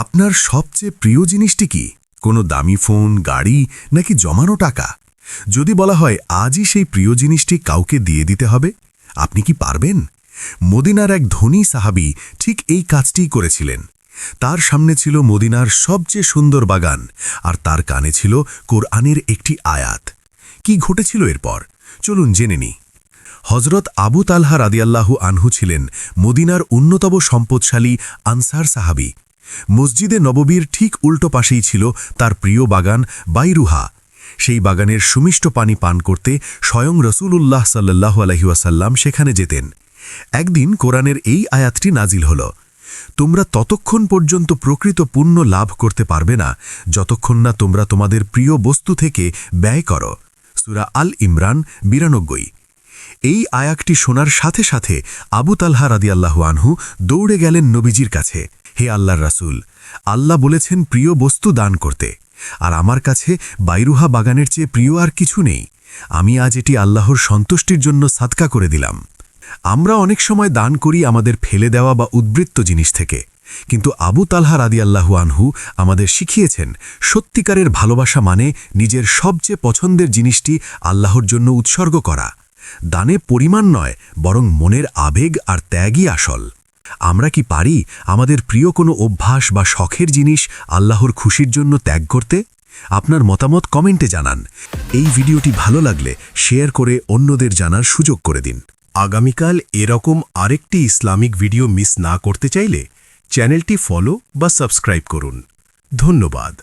আপনার সবচেয়ে প্রিয় জিনিসটি কি? কোনো দামি ফোন, গাড়ি নাকি জমানো টাকা? যদি বলা হয় আজই সেই প্রিয় জিনিসটি কাউকে দিয়ে দিতে হবে, আপনি কি পারবেন? মদিনার এক ধনী সাহাবী ঠিক এই কাজটিই করেছিলেন। তার সামনে ছিল মদিনার সবচেয়ে সুন্দর বাগান, আর তার কানে ছিল কোরআনের একটি আয়াত। কি ঘটেছিল এরপর? চলুন জেনে নিই। হজরত আবু তালহা রাদিয়াল্লাহু আনহু ছিলেন মদিনার অন্যতম সম্পদশালী আনসার সাহাবী। মসজিদে নববীর ঠিক উল্টো পাশেই ছিল তার প্রিয় বাগান বাইরুহা। সেই বাগানের সুমিষ্ট পানি পান করতে স্বয়ং রসূলুল্লাহ সাল্লাল্লাহু আলাইহি ওয়াসাল্লাম সেখানে যেতেন। একদিন কোরআনের এই আয়াতটি নাজিল হল, তোমরা ততক্ষণ পর্যন্ত প্রকৃত পুণ্য লাভ করতে পারবে না যতক্ষণ না তোমরা তোমাদের প্রিয় বস্তু থেকে ব্যয় করো। সূরা আল ইমরান 92। এই আয়াতটি শোনার সাথে সাথে আবু তালহা রাদিয়াল্লাহু আনহু দৌড়ে গেলেন নবীজির কাছে। হে আল্লাহর রাসূল, আল্লাহ বলেছেন প্রিয় বস্তু দান করতে, আর আমার কাছে বাইরুহা বাগানের চেয়ে প্রিয় আর কিছু নেই। আমি আজ এটি আল্লাহর সন্তুষ্টির জন্য সাদকা করে দিলাম। আমরা অনেক সময় দান করি আমাদের ফেলে দেওয়া বা উদ্বৃত্ত জিনিস থেকে, কিন্তু আবু তালহা রাদিয়াল্লাহু আনহু আমাদের শিখিয়েছেন সত্যিকারের ভালোবাসা মানে নিজের সবচেয়ে পছন্দের জিনিসটি আল্লাহর জন্য উৎসর্গ করা। দানে পরিমাণ নয়, বরং মনের আবেগ আর ত্যাগই আসল। আমরা কি পারি আমাদের প্রিয় কোনো অভ্যাস বা শখের জিনিস আল্লাহর খুশির জন্য ত্যাগ করতে? আপনার মতামত কমেন্টে জানান। এই ভিডিওটি ভালো লাগলে শেয়ার করে অন্যদের জানার সুযোগ করে দিন। আগামীকাল এরকম আরেকটি ইসলামিক ভিডিও মিস না করতে চাইলে চ্যানেলটি ফলো বা সাবস্ক্রাইব করুন। ধন্যবাদ।